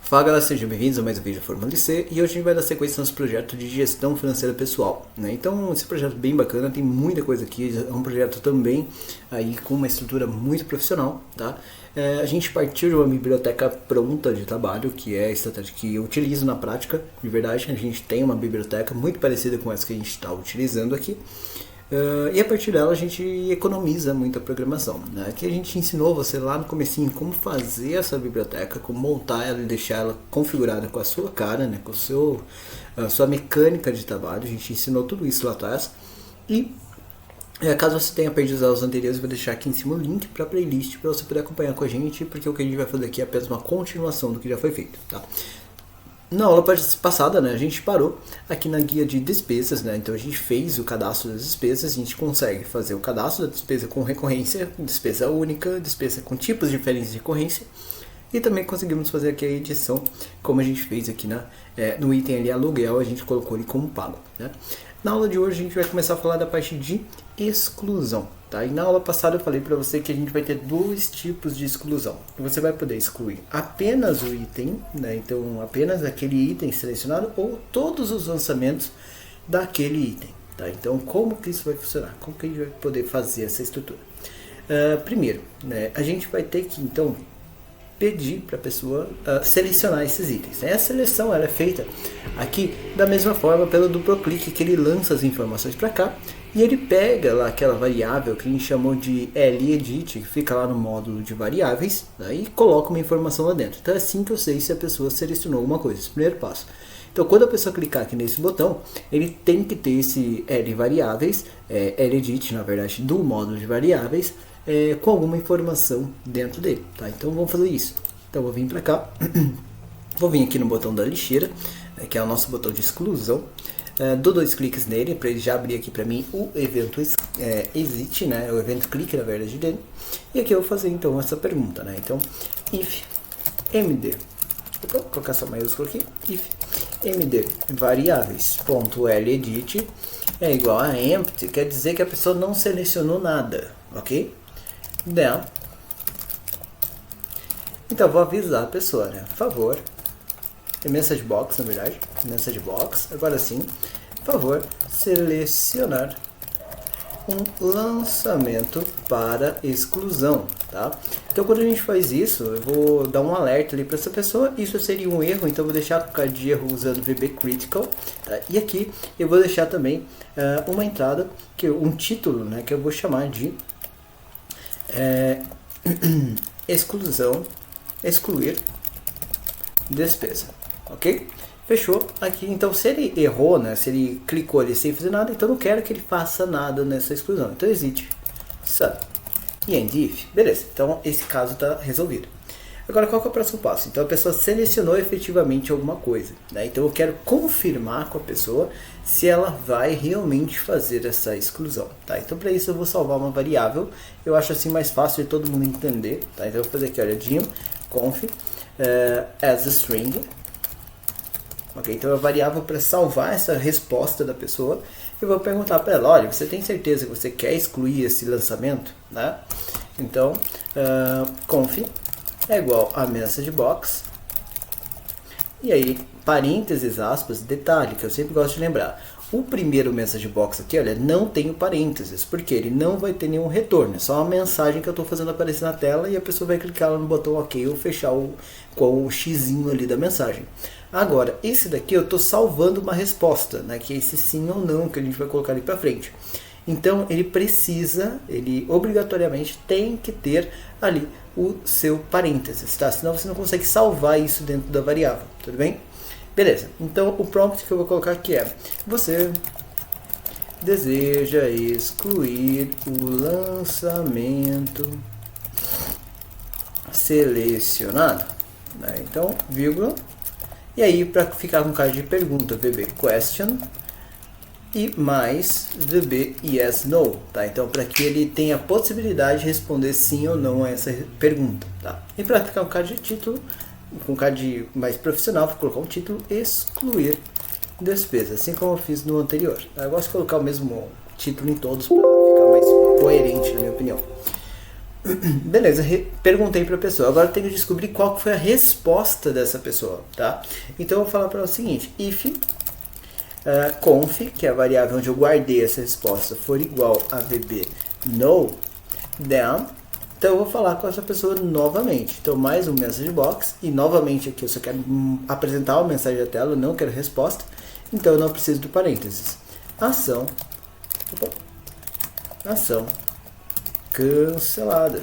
Fala galera, sejam bem-vindos a mais um vídeo da Fórmula LC e hoje a gente vai dar sequência no nosso projeto de gestão financeira pessoal, né? Então esse projeto é bem bacana, tem muita coisa aqui, é um projeto também aí com uma estrutura muito profissional, tá? A gente partiu de uma biblioteca pronta de trabalho, que é a estratégia que eu utilizo na prática, de verdade. A gente tem uma biblioteca muito parecida com essa que a gente está utilizando aqui. E a partir dela a gente economiza muita programação, né? Aqui a gente ensinou você lá no comecinho como fazer essa biblioteca, como montar ela e deixar ela configurada com a sua cara, né? Com a sua mecânica de trabalho. A gente ensinou tudo isso lá atrás. E caso você tenha perdido os aulas anteriores, eu vou deixar aqui em cima o link para a playlist para você poder acompanhar com a gente, porque o que a gente vai fazer aqui é apenas uma continuação do que já foi feito, tá? Na aula passada, né, a gente parou aqui na guia de despesas, né? Então a gente fez o cadastro das despesas, a gente consegue fazer o cadastro da despesa com recorrência, despesa única, despesa com tipos diferentes de recorrência, e também conseguimos fazer aqui a edição, como a gente fez aqui no item ali aluguel, a gente colocou ele como pago, né? Na aula de hoje a gente vai começar a falar da parte de exclusão, tá? E na aula passada eu falei para você que a gente vai ter dois tipos de exclusão. Você vai poder excluir apenas o item, né? Então apenas aquele item selecionado ou todos os lançamentos daquele item, tá? Então como que isso vai funcionar? Como que a gente vai poder fazer essa estrutura? Primeiro, né, a gente vai ter que então pedir para a pessoa selecionar esses itens. A seleção ela é feita aqui da mesma forma pelo duplo clique, que ele lança as informações para cá e ele pega lá aquela variável que a gente chamou deledit, que fica lá no módulo de variáveis, né, e coloca uma informação lá dentro. Então é assim que eu sei se a pessoa selecionou alguma coisa, esse primeiro passo. Então quando a pessoa clicar aqui nesse botão, ele tem que ter esse variáveis, ledit na verdade, do módulo de variáveis, com alguma informação dentro dele, tá? Então vamos fazer isso. Então vou vir para cá, vou vir aqui no botão da lixeira, que é o nosso botão de exclusão, dou dois cliques nele para ele já abrir aqui para mim o evento exit, né? O evento clique na verdade dele, e aqui eu vou fazer então essa pergunta, né? Então if md, vou colocar essa maiúscula aqui, if md variáveis.ledit é igual a empty, quer dizer que a pessoa não selecionou nada, ok? Então vou avisar a pessoa, né? Por favor, message box, na verdade, message box, agora sim, por favor, selecionar um lançamento para exclusão, tá? Então quando a gente faz isso, eu vou dar um alerta ali para essa pessoa. Isso seria um erro, então eu vou deixar com de erro usando VB Critical, tá? E aqui eu vou deixar também uma entrada, um título, né, que eu vou chamar de excluir despesa, ok? Fechou aqui. Então se ele errou, né, se ele clicou ali sem fazer nada, então eu não quero que ele faça nada nessa exclusão. Então exit sub e end if, beleza, então esse caso está resolvido. Agora qual que é o próximo passo? Então a pessoa selecionou efetivamente alguma coisa, né? Então eu quero confirmar com a pessoa se ela vai realmente fazer essa exclusão, tá? Então para isso eu vou salvar uma variável, eu acho assim mais fácil de todo mundo entender, tá? Então eu vou fazer aqui, olha, dim conf as a string, ok? Então é a variável para salvar essa resposta da pessoa. Eu vou perguntar para ela, olha, você tem certeza que você quer excluir esse lançamento, né? Então conf é igual a message box, e aí parênteses, aspas, detalhe que eu sempre gosto de lembrar, o primeiro message box aqui, olha, não tem o parênteses, porque ele não vai ter nenhum retorno, é só uma mensagem que eu estou fazendo aparecer na tela e a pessoa vai clicar lá no botão ok ou fechar com o xizinho ali da mensagem. Agora, esse daqui eu estou salvando uma resposta, né, que é esse sim ou não que a gente vai colocar ali para frente. Então ele obrigatoriamente tem que ter ali o seu parênteses, tá? Senão você não consegue salvar isso dentro da variável, tudo bem? Beleza, então o prompt que eu vou colocar aqui é: você deseja excluir o lançamento selecionado, né? Então, vírgula, e aí para ficar com cara de pergunta, VB question e mais VB yes no, tá? Então para que ele tenha a possibilidade de responder sim ou não a essa pergunta, tá? E para ficar com cara de título, com cara de mais profissional, vou colocar um título: excluir despesa, assim como eu fiz no anterior. Eu gosto de colocar o mesmo título em todos para ficar mais coerente, na minha opinião. Beleza, perguntei para a pessoa. Agora eu tenho que descobrir qual foi a resposta dessa pessoa, tá? Então eu vou falar para ela o seguinte: if conf, que é a variável onde eu guardei essa resposta, for igual a VB no, then, então eu vou falar com essa pessoa novamente. Então mais um message box, e novamente aqui eu só quero apresentar uma mensagem da tela, eu não quero resposta, então eu não preciso do parênteses. Ação cancelada,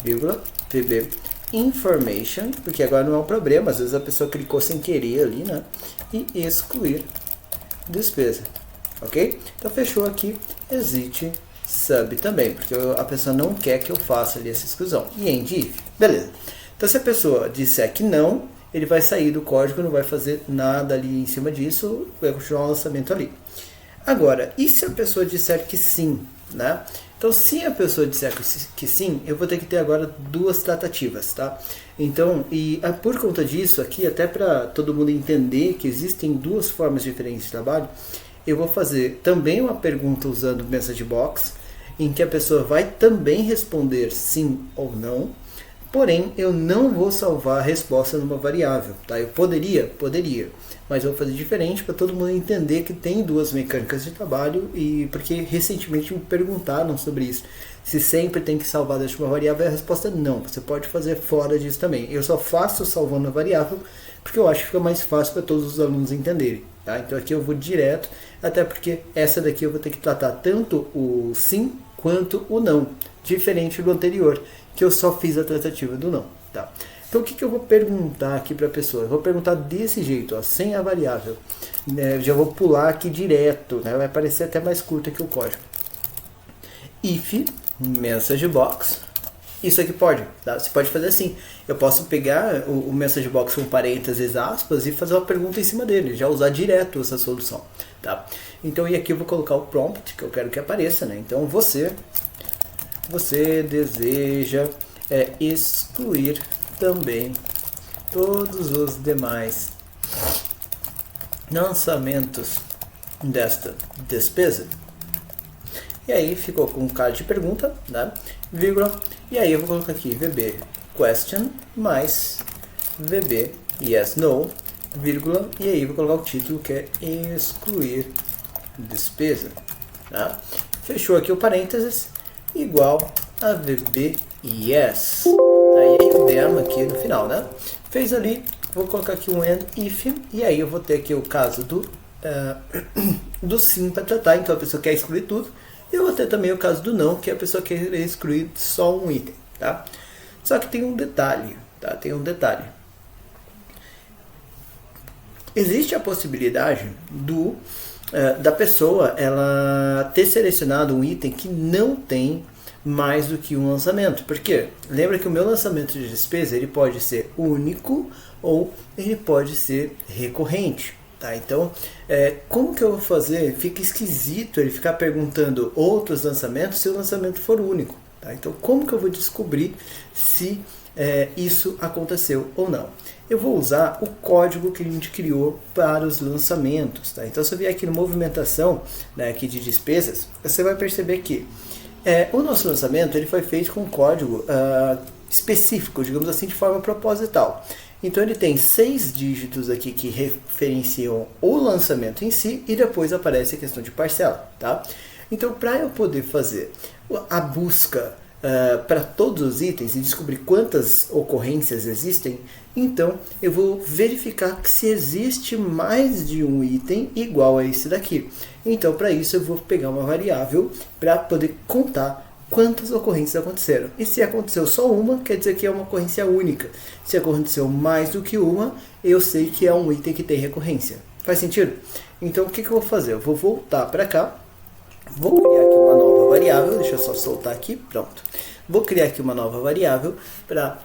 vírgula, VB information, porque agora não é um problema, às vezes a pessoa clicou sem querer ali, né? E excluir despesa, ok? Então fechou aqui, exit sub também, porque a pessoa não quer que eu faça ali essa exclusão. E end if, beleza. Então se a pessoa disser que não, ele vai sair do código, não vai fazer nada ali em cima disso, vai continuar o lançamento ali. Agora, e se a pessoa disser que sim, né? Então, se a pessoa disser que sim, eu vou ter que ter agora duas tratativas, tá? Então, por conta disso aqui, até para todo mundo entender que existem duas formas diferentes de trabalho, eu vou fazer também uma pergunta usando o message box, em que a pessoa vai também responder sim ou não, porém, eu não vou salvar a resposta numa variável, tá? Eu poderia, mas eu vou fazer diferente para todo mundo entender que tem duas mecânicas de trabalho, e porque recentemente me perguntaram sobre isso. Se sempre tem que salvar dentro de uma variável, a resposta é não. Você pode fazer fora disso também. Eu só faço salvando a variável porque eu acho que fica mais fácil para todos os alunos entenderem, tá? Então aqui eu vou direto, até porque essa daqui eu vou ter que tratar tanto o sim quanto o não, diferente do anterior, que eu só fiz a tratativa do não, tá? Então o que eu vou perguntar aqui para a pessoa? Eu vou perguntar desse jeito, ó, sem a variável. Já vou pular aqui direto, né? Vai parecer até mais curto aqui o código. If message box, isso aqui pode, tá? Você pode fazer assim. Eu posso pegar o message box com parênteses, aspas, e fazer uma pergunta em cima dele, já usar direto essa solução, tá? Então, e aqui eu vou colocar o prompt que eu quero que apareça, né? Então, você deseja excluir também todos os demais lançamentos desta despesa. E aí ficou com um cara de pergunta, né? Vírgula, e aí eu vou colocar aqui VB question mais VB yes no, vírgula, e aí eu vou colocar o título que é excluir despesa, tá? Fechou aqui o parênteses, igual a VB yes. Aí o demo aqui no final, né? Fez ali, vou colocar aqui um end if, e aí eu vou ter aqui o caso do sim para tratar, então a pessoa quer excluir tudo. E eu vou ter também o caso do não, que a pessoa quer excluir só um item, tá? Só que tem um detalhe, tá? Tem um detalhe. Existe a possibilidade da pessoa ela ter selecionado um item que não tem mais do que um lançamento. Por quê? Lembra que o meu lançamento de despesa ele pode ser único ou ele pode ser recorrente. Tá, então, como que eu vou fazer? Fica esquisito ele ficar perguntando outros lançamentos se o lançamento for único. Tá? Então, como que eu vou descobrir se isso aconteceu ou não? Eu vou usar o código que a gente criou para os lançamentos. Tá? Então, se eu vier aqui no movimentação, né, aqui de despesas, você vai perceber que o nosso lançamento ele foi feito com um código específico, digamos assim, de forma proposital. Então ele tem 6 dígitos aqui que referenciam o lançamento em si e depois aparece a questão de parcela, tá? Então para eu poder fazer a busca para todos os itens e descobrir quantas ocorrências existem, então eu vou verificar se existe mais de um item igual a esse daqui. Então para isso eu vou pegar uma variável para poder contar quantas ocorrências aconteceram. E se aconteceu só uma, quer dizer que é uma ocorrência única. Se aconteceu mais do que uma, eu sei que é um item que tem recorrência. Faz sentido? Então o que eu vou fazer? Eu vou voltar para cá, vou criar aqui uma nova variável, deixa eu só soltar aqui, pronto. Vou criar aqui uma nova variável para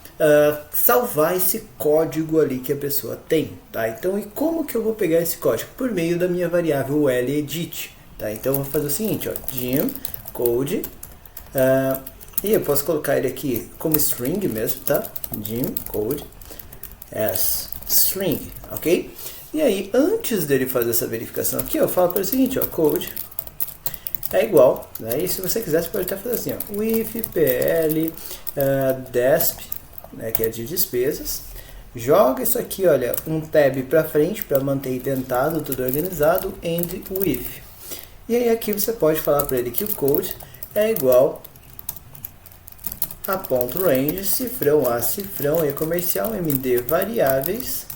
salvar esse código ali que a pessoa tem. Tá? Então, e como que eu vou pegar esse código? Por meio da minha variávelledit. Tá? Então eu vou fazer o seguinte, ó, dim code. E eu posso colocar ele aqui como string mesmo, tá? Dim code as string, ok? E aí, antes dele fazer essa verificação aqui, eu falo para o seguinte, ó, code é igual, né? E se você quiser, você pode até fazer assim, ó, with pl desp, né, que é de despesas, joga isso aqui, olha, um tab para frente para manter indentado, tudo organizado, and with. E aí aqui você pode falar para ele que o code é igual a ponto range, cifrão A, cifrão E comercial, md variáveis,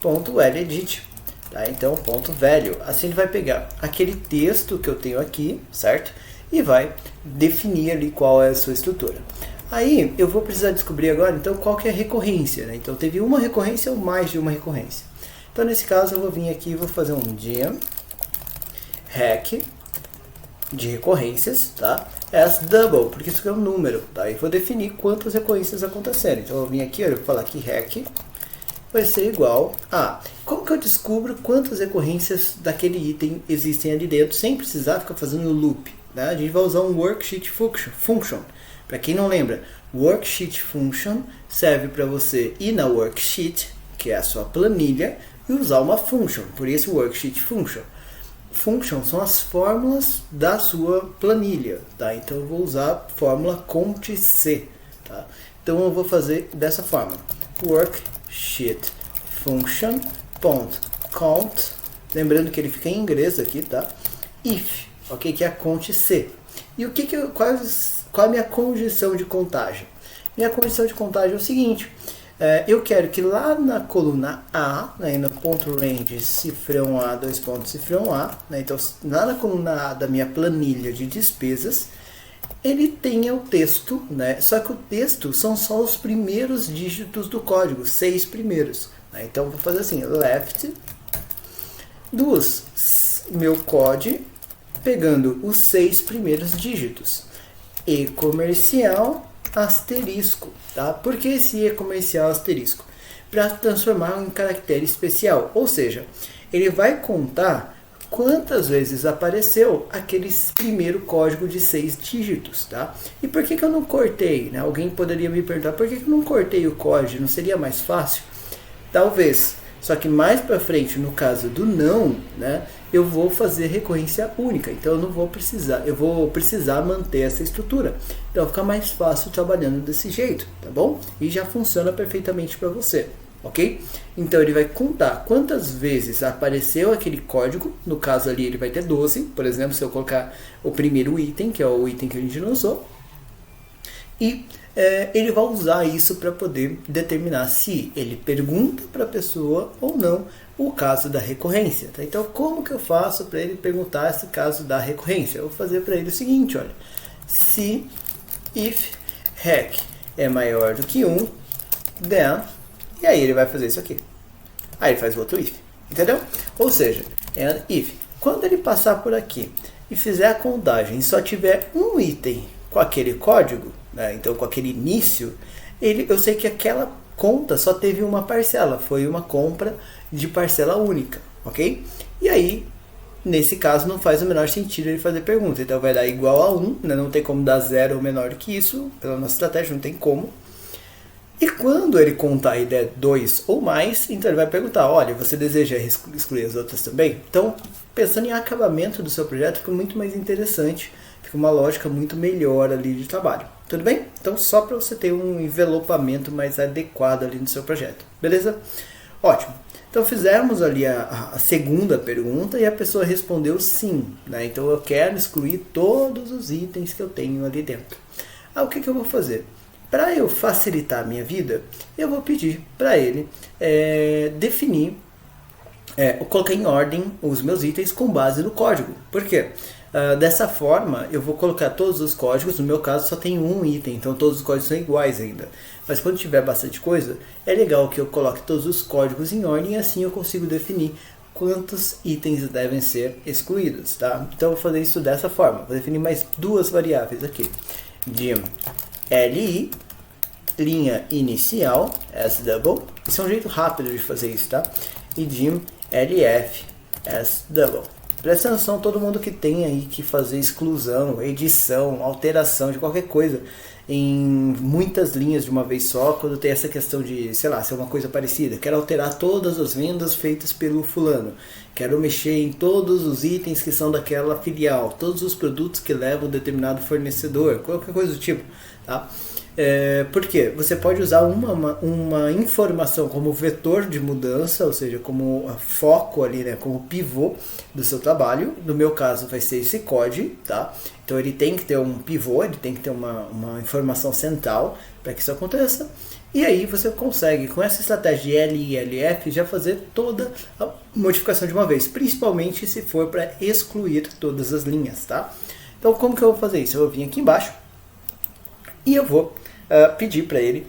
ponto L edit. Tá? Então, ponto velho. Assim ele vai pegar aquele texto que eu tenho aqui, certo? E vai definir ali qual é a sua estrutura. Aí, eu vou precisar descobrir agora, então, qual que é a recorrência, né? Então, teve uma recorrência ou mais de uma recorrência. Então, nesse caso, eu vou vir aqui e vou fazer um dim rec de recorrências, tá? As double, porque isso aqui é um número, tá? E vou definir quantas recorrências aconteceram. Então, eu vou vir aqui, olha, eu vou falar que rec vai ser igual a... Como que eu descubro quantas recorrências daquele item existem ali dentro, sem precisar ficar fazendo loop? Né? A gente vai usar um worksheet function. Para quem não lembra, worksheet function serve para você ir na worksheet, que é a sua planilha, e usar uma function, por isso worksheet function. Function são as fórmulas da sua planilha, tá? Então eu vou usar a fórmula cont+c, tá? Então eu vou fazer dessa forma, worksheet function .count, lembrando que ele fica em inglês aqui, tá? If, ok? Que é a cont+c. E o que qual é a minha condição de contagem? Minha condição de contagem é o seguinte, eu quero que lá na coluna A, né, no ponto range cifrão A, dois pontos cifrão A, né, então lá na coluna A da minha planilha de despesas, ele tenha o texto, né, só que o texto são só os primeiros dígitos do código, 6 primeiros. Né, então eu vou fazer assim, left dos meu código pegando os 6 primeiros dígitos. E comercial asterisco, tá? Por que esse E comercial asterisco? Para transformar em caractere especial, ou seja, ele vai contar quantas vezes apareceu aquele primeiro código de 6 dígitos, tá? E por que eu não cortei, né? Alguém poderia me perguntar, por que eu não cortei o código? Não seria mais fácil? Talvez, só que mais para frente, no caso do não, né, eu vou fazer recorrência única, então eu vou precisar manter essa estrutura. Então fica mais fácil trabalhando desse jeito, tá bom? E já funciona perfeitamente para você, ok? Então ele vai contar quantas vezes apareceu aquele código, no caso ali ele vai ter 12, por exemplo, se eu colocar o primeiro item, que é o item que a gente não usou, e ele vai usar isso para poder determinar se ele pergunta para a pessoa ou não o caso da recorrência. Tá? Então, como que eu faço para ele perguntar esse caso da recorrência? Eu vou fazer para ele o seguinte, olha, se if rec é maior do que 1, then, e aí ele vai fazer isso aqui. Aí ele faz o outro if, entendeu? Ou seja, if, quando ele passar por aqui e fizer a contagem e só tiver um item com aquele código, né, então com aquele início, eu sei que aquela conta só teve uma parcela, foi uma compra de parcela única, ok? E aí, nesse caso, não faz o menor sentido ele fazer pergunta, então vai dar igual a 1, né, não tem como dar 0 ou menor que isso, pela nossa estratégia não tem como. E quando ele contar e der 2 ou mais, então ele vai perguntar, olha, você deseja excluir as outras também? Então, pensando em acabamento do seu projeto, fica muito mais interessante, fica uma lógica muito melhor ali de trabalho. Tudo bem? Então, só para você ter um envelopamento mais adequado ali no seu projeto. Beleza? Ótimo. Então, fizemos ali a segunda pergunta e a pessoa respondeu sim. Né? Então, eu quero excluir todos os itens que eu tenho ali dentro. O que eu vou fazer? Para eu facilitar a minha vida, eu vou pedir para ele definir, colocar em ordem os meus itens com base no código. Por quê? Dessa forma, eu vou colocar todos os códigos, no meu caso só tem um item, então todos os códigos são iguais ainda. Mas quando tiver bastante coisa, é legal que eu coloque todos os códigos em ordem e assim eu consigo definir quantos itens devem ser excluídos. Tá? Então eu vou fazer isso dessa forma, vou definir mais duas variáveis aqui. Dim li, linha inicial, as double, esse é um jeito rápido de fazer isso, tá? E dim lf, as double. Presta atenção, todo mundo que tem aí que fazer exclusão, edição, alteração de qualquer coisa, em muitas linhas de uma vez só, quando tem essa questão de, sei lá, ser uma coisa parecida. Quero alterar todas as vendas feitas pelo fulano. Quero mexer em todos os itens que são daquela filial, todos os produtos que levam determinado fornecedor, qualquer coisa do tipo, tá? Por quê? Você pode usar uma informação como vetor de mudança, ou seja, como foco ali, né, como pivô do seu trabalho. No meu caso vai ser esse código, tá? Então ele tem que ter um pivô, ele tem que ter uma informação central para que isso aconteça. E aí você consegue, com essa estratégia de L e LF, já fazer toda a modificação de uma vez, principalmente se for para excluir todas as linhas, tá? Então como que eu vou fazer isso? Eu vou vir aqui embaixo e eu vou pedir para ele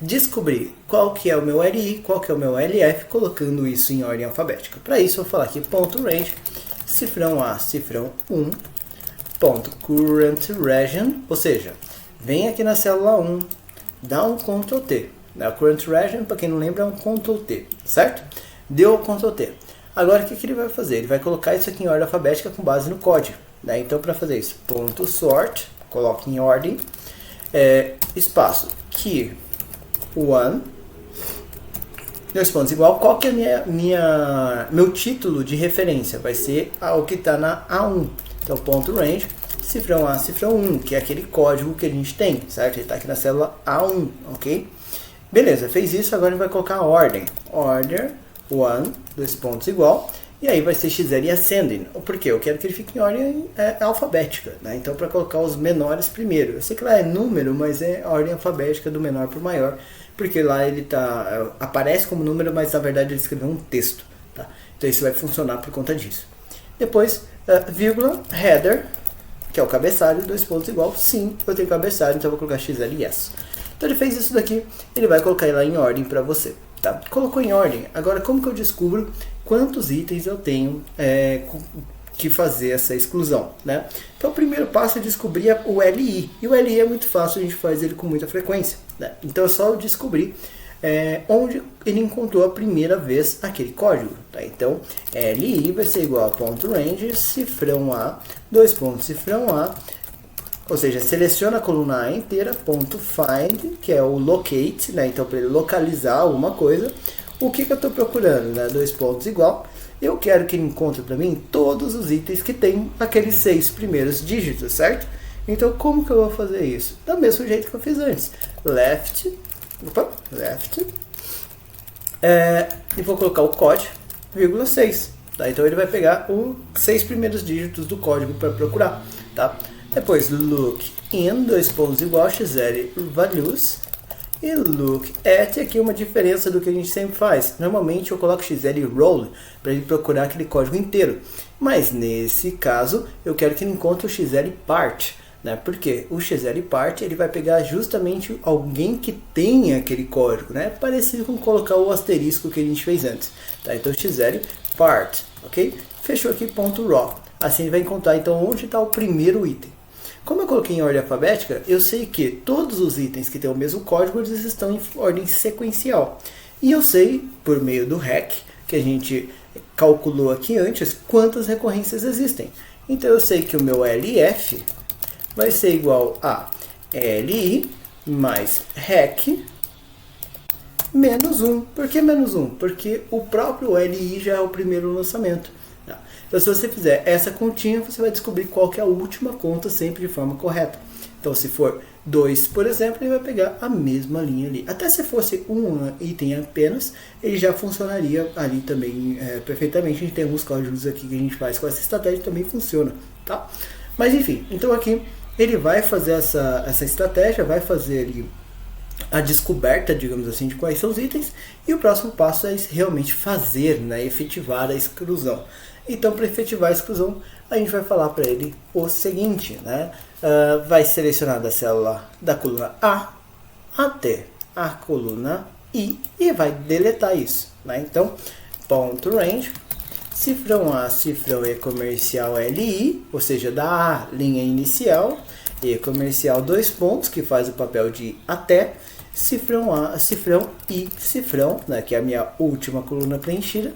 descobrir qual que é o meu LI, qual que é o meu LF, colocando isso em ordem alfabética. Para isso eu vou falar aqui .range, cifrão A, cifrão 1, ponto current region, ou seja, vem aqui na célula 1, dá um Ctrl T. O current region, para quem não lembra, é um Ctrl T, certo? Deu o Ctrl T. Agora o que ele vai fazer? Ele vai colocar isso aqui em ordem alfabética com base no código, né? Então para fazer isso, ponto sort, coloque em ordem, espaço key 1, dois pontos igual, qual que é meu título de referência? Vai ser o que está na A1. Então ponto range, cifrão A, cifrão 1, que é aquele código que a gente tem, certo? Ele está aqui na célula A1, ok? Beleza, fez isso, agora ele vai colocar a ordem. Order 1, dois pontos igual, e aí vai ser XL ascending. Por quê? Eu quero que ele fique em ordem alfabética, né? Então, para colocar os menores primeiro. Eu sei que lá é número, mas é a ordem alfabética do menor para o maior, porque lá ele aparece como número, mas na verdade ele escreveu um texto, tá? Então, isso vai funcionar por conta disso. Depois, vírgula, header, que é o cabeçalho, dois pontos igual. Sim, eu tenho cabeçalho, então eu vou colocar XL yes. Então, ele fez isso daqui, ele vai colocar lá em ordem para você. Tá? Colocou em ordem. Agora, como que eu descubro quantos itens eu tenho que fazer essa exclusão, né? Então, o primeiro passo é descobrir o LI. E o LI é muito fácil, a gente faz ele com muita frequência, né? Então, é só eu descobrir onde ele encontrou a primeira vez aquele código, tá? Então, LI vai ser igual a ponto range, cifrão A, dois pontos, cifrão A, ou seja, seleciona a coluna A inteira, ponto find, que é o locate, né? Então, para ele localizar alguma coisa, o que eu estou procurando, né? Dois pontos igual, eu quero que ele encontre para mim todos os itens que tem aqueles 6 primeiros dígitos, certo? Então, como que eu vou fazer isso? Do mesmo jeito que eu fiz antes. Left, e vou colocar o código, vírgula 6, tá? Então, ele vai pegar os 6 primeiros dígitos do código para procurar, tá? Depois, look in, dois pontos igual, XL values, e look at, aqui uma diferença do que a gente sempre faz. Normalmente eu coloco XL roll para ele procurar aquele código inteiro, mas nesse caso eu quero que ele encontre o XL part, né? Porque o XL part ele vai pegar justamente alguém que tenha aquele código, né? Parecido com colocar o asterisco que a gente fez antes, tá? Então XL part, ok? Fechou aqui ponto raw. Assim ele vai encontrar então onde está o primeiro item. Como eu coloquei em ordem alfabética, eu sei que todos os itens que têm o mesmo código, eles estão em ordem sequencial. E eu sei, por meio do hack, que a gente calculou aqui antes, quantas recorrências existem. Então eu sei que o meu LF vai ser igual a LI mais hack menos 1. Por que menos 1? Porque o próprio LI já é o primeiro lançamento. Então, se você fizer essa continha, você vai descobrir qual que é a última conta sempre de forma correta. Então, se for 2, por exemplo, ele vai pegar a mesma linha ali. Até se fosse um item apenas, ele já funcionaria ali também perfeitamente. A gente tem alguns códigos aqui que a gente faz com essa estratégia, também funciona, tá? Mas, enfim, então aqui ele vai fazer essa estratégia, vai fazer ali a descoberta, digamos assim, de quais são os itens, e o próximo passo é realmente fazer, né, efetivar a exclusão. Então, para efetivar a exclusão, a gente vai falar para ele o seguinte, né? Vai selecionar da célula da coluna A até a coluna I e vai deletar isso, né? Então, ponto range, cifrão A, cifrão E comercial LI, ou seja, da A, linha inicial, E comercial, dois pontos, que faz o papel de até, cifrão A, cifrão I, cifrão, né, que é a minha última coluna preenchida.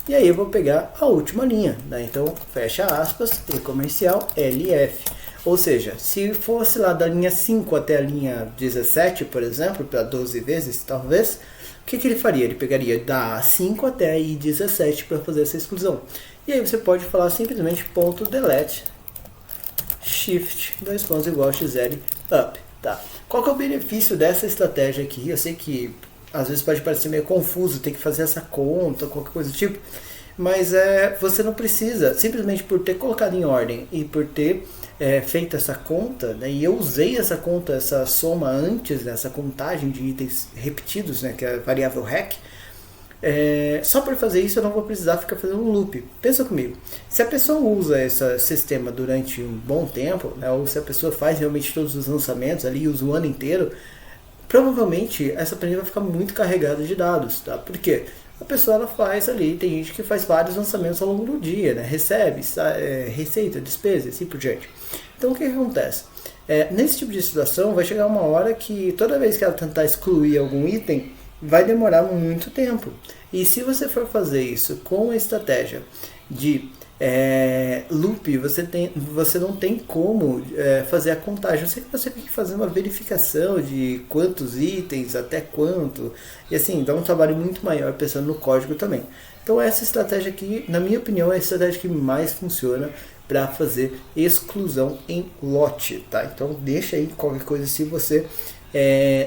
E aí eu vou pegar a última linha, né? Então, fecha aspas, E comercial, LF. Ou seja, se fosse lá da linha 5 até a linha 17, por exemplo, para 12 vezes talvez, o que ele faria? Ele pegaria da 5 até a I17 para fazer essa exclusão. E aí você pode falar simplesmente ponto delete shift igual XL up. Tá? Qual que é o benefício dessa estratégia aqui? Eu sei que às vezes pode parecer meio confuso, ter que fazer essa conta, qualquer coisa do tipo, mas você não precisa, simplesmente por ter colocado em ordem e por ter feito essa conta, né, e eu usei essa conta, essa soma antes dessa contagem de itens repetidos, né, que é a variável hack, só para fazer isso eu não vou precisar ficar fazendo um loop. Pensa comigo, se a pessoa usa esse sistema durante um bom tempo, né, ou se a pessoa faz realmente todos os lançamentos ali, usa o ano inteiro, provavelmente essa planilha vai ficar muito carregada de dados, tá? Por quê? A pessoa ela faz ali, tem gente que faz vários lançamentos ao longo do dia, né? Recebe receita, despesa, assim por diante. Então o que acontece? Nesse tipo de situação vai chegar uma hora que toda vez que ela tentar excluir algum item, vai demorar muito tempo. E se você for fazer isso com a estratégia de loop, você não tem como fazer a contagem. Você tem que fazer uma verificação de quantos itens, até quanto, e assim, dá um trabalho muito maior pensando no código também. Então essa estratégia aqui, na minha opinião, é a estratégia que mais funciona para fazer exclusão em lote, tá? Então deixa aí qualquer coisa, se você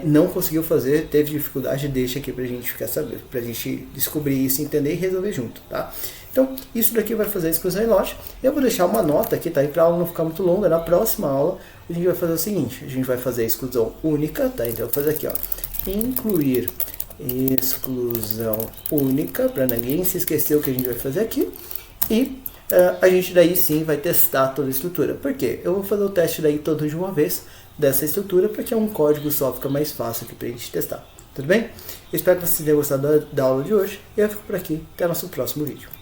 não conseguiu fazer, teve dificuldade, deixa aqui pra gente ficar sabendo, pra gente descobrir isso, entender e resolver junto, tá? Então, isso daqui vai fazer a exclusão em lote. Eu vou deixar uma nota aqui, tá? E para a aula não ficar muito longa, na próxima aula a gente vai fazer o seguinte, a gente vai fazer a exclusão única, tá? Então eu vou fazer aqui, ó, incluir exclusão única, para ninguém se esquecer o que a gente vai fazer aqui. E a gente daí sim vai testar toda a estrutura. Por quê? Eu vou fazer o teste daí todo de uma vez dessa estrutura, porque é um código só, fica mais fácil aqui pra gente testar. Tudo bem? Eu espero que vocês tenham gostado da aula de hoje. E eu fico por aqui. Até o nosso próximo vídeo.